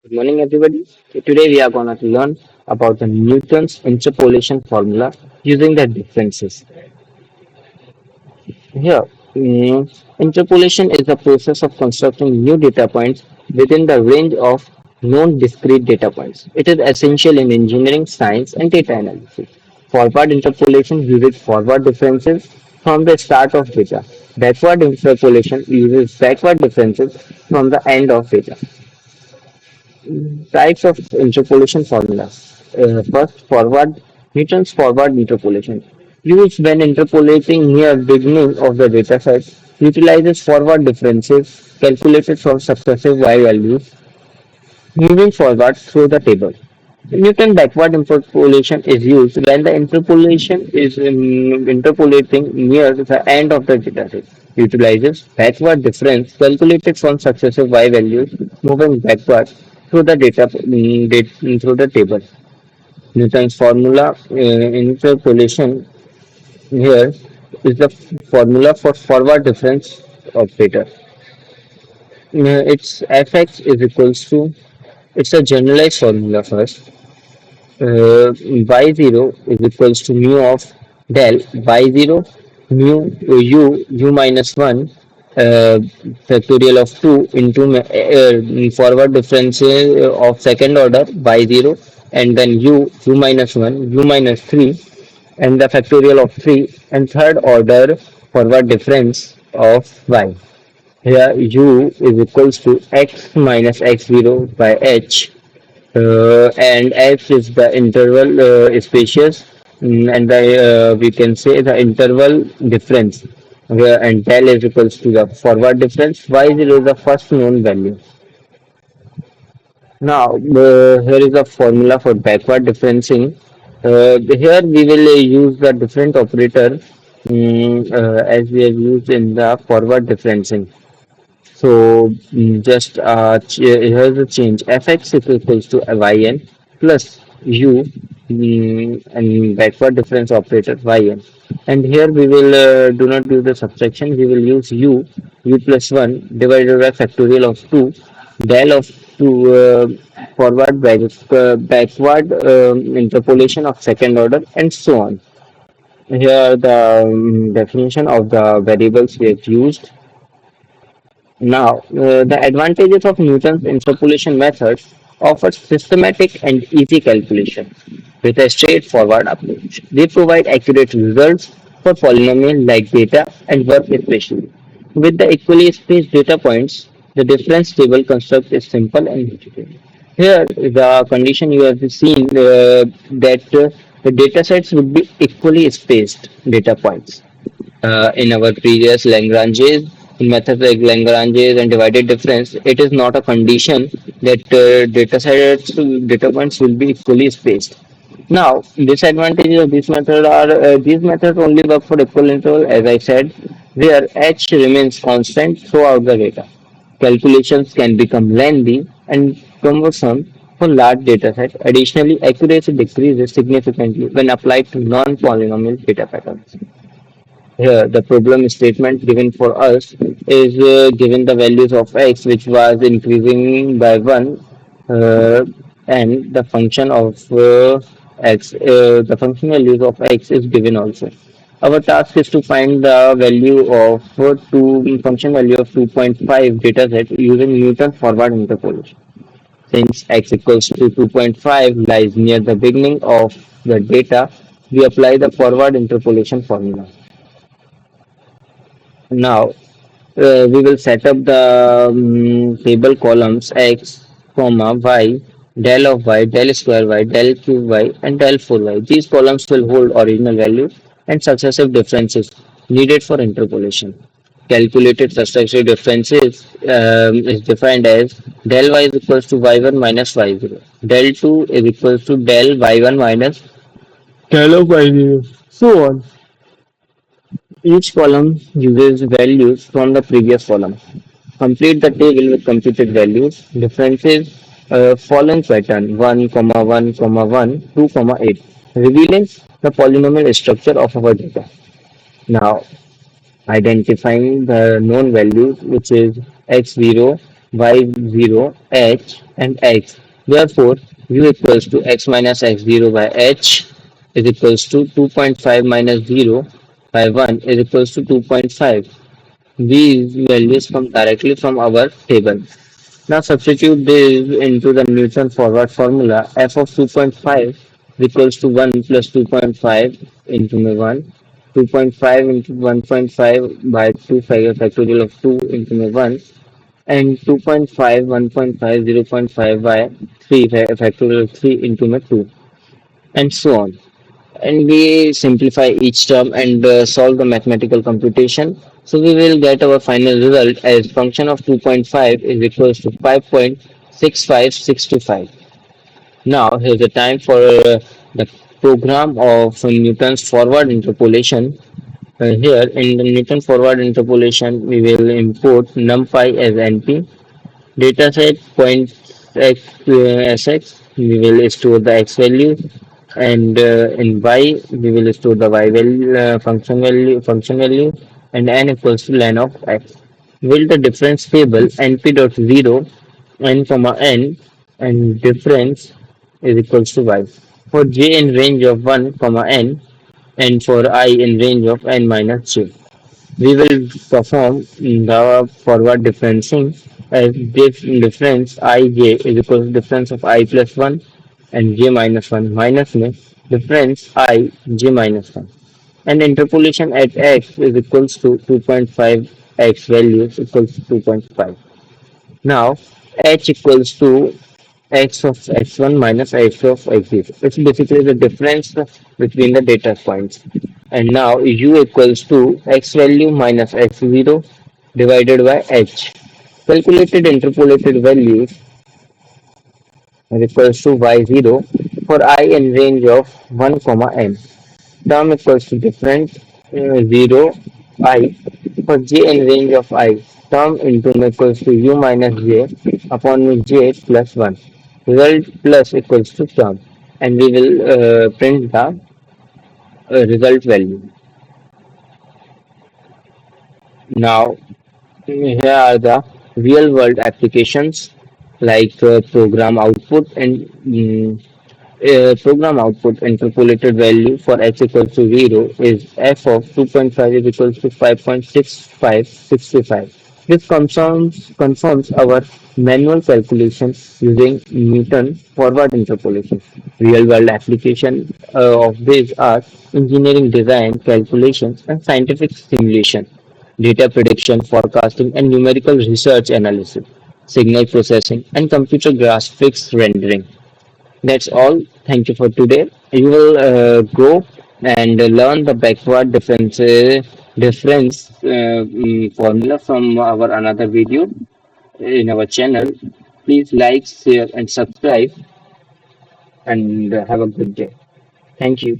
Good morning, everybody. Today we are going to learn about the Newton's interpolation formula using the differences. Here, interpolation is the process of constructing new data points within the range of known discrete data points. It is essential in engineering, science, and data analysis. Forward interpolation uses forward differences from the start of data. Backward interpolation uses backward differences from the end of data. Types of interpolation formulas. First, forward Newton's forward interpolation. Used when interpolating near beginning of the dataset, utilizes forward differences calculated from successive y values moving forward through the table. Newton backward interpolation is used when the interpolation is interpolating near the end of the dataset. Utilizes backward difference calculated from successive y values moving backward through the through the table. Newton's formula interpolation here is the formula for forward difference of data. Its fx is equals to it's a generalized formula first. Y0 is equals to mu of del y0 mu u minus 1 factorial of 2 into forward difference of second order y0 and then u minus 1 u minus 3 and the factorial of 3 and third order forward difference of y. Here u is equals to x minus x0 by h and x is the interval spacious and the we can say the interval difference where and del is equals to the forward difference y0 is the first known value. Now here is the formula for backward differencing. Here we will use the different operator as we have used in the forward differencing. So just here's the change. Fx is equals to yn plus u and backward difference operator yn. And here we will do not do the subtraction. We will use u plus 1 divided by factorial of 2 del of 2 backward interpolation of second order and so on. Here the definition of the variables we have used. Now, the advantages of Newton's interpolation method offers systematic and easy calculation with a straightforward approach. They provide accurate results for polynomial-like data and work especially. With the equally spaced data points, the difference table construct is simple and intuitive. Here, the condition you have seen that the data sets would be equally spaced data points in our previous Lagrange's in methods like Lagrange's and divided difference, it is not a condition that data points will be equally spaced. Now, disadvantages of this method are these methods only work for equal interval, as I said, where h remains constant throughout the data. Calculations can become lengthy and cumbersome for large data sets. Additionally, accuracy decreases significantly when applied to non-polynomial data patterns. Here, the problem statement given for us is given the values of x, which was increasing by 1, uh, and the function of the function values of x is given also. Our task is to find the value of function value of 2.5 data set using Newton's forward interpolation. Since x equals to 2.5 lies near the beginning of the data, we apply the forward interpolation formula. Now, we will set up the table columns x, comma, y, del square y, del cube y, and del 4y. These columns will hold original values and successive differences needed for interpolation. Calculated successive differences is defined as del y is equals to y1 minus y0. Del 2 is equals to del y1 minus del of y0. So on. Each column uses values from the previous column. Complete the table with computed values. Differences following pattern 1, comma 1, comma 1, 2, comma 8, revealing the polynomial structure of our data. Now, identifying the known values, which is x0 y0, h, and x. Therefore, u equals to x minus x0 by h is equals to 2.5 minus 0 by 1 is equals to 2.5. These values come directly from our table. Now substitute this into the Newton forward formula. F of 2.5 is equals to 1 plus 2.5 into 1. 2.5 into 1.5 by 2 factorial of 2 into 1 and 2.5 1.5 0.5 by 3 factorial of 3 into 2 and so on, and we simplify each term and solve the mathematical computation. So we will get our final result as function of 2.5 is equals to 5.65625. Now here's the time for the program of Newton's forward interpolation. Here in the Newton forward interpolation, we will import numpy as np, dataset point x sx, we will store the x value, and in y we will store the y value, function value, and n equals to len of x. Build the difference table np dot 0 n comma n, and difference is equals to y for j in range of 1 comma n, and for I in range of n minus j. We will perform the forward differencing as this difference ij is equal to difference of I plus 1 and j minus 1 minus में difference I j minus 1, and interpolation at x is equals to 2.5, x value is equals to 2.5. Now h equals to x of x1 minus x of x0. It's basically the difference between the data points. And now u equals to x value minus x0 divided by h. Calculated interpolated values is equals to y0 for I in range of 1 comma n. Term equals to difference 0 I for j in range of I. Term into equals to u minus j upon j plus 1. Result plus equals to term, and we will print the result value. Now here are the real world applications like program output interpolated value for x equals to 0 is f of 2.5 is equals to 5.6565. This confirms our manual calculation using Newton forward interpolation. Real world application of these are engineering design, calculations, and scientific simulation, data prediction, forecasting, and numerical research analysis, signal processing, and computer graphics rendering. That's all. Thank you for today. You will go and learn the backward difference formula from our another video in our channel. Please like, share, and subscribe, and have a good day. Thank you.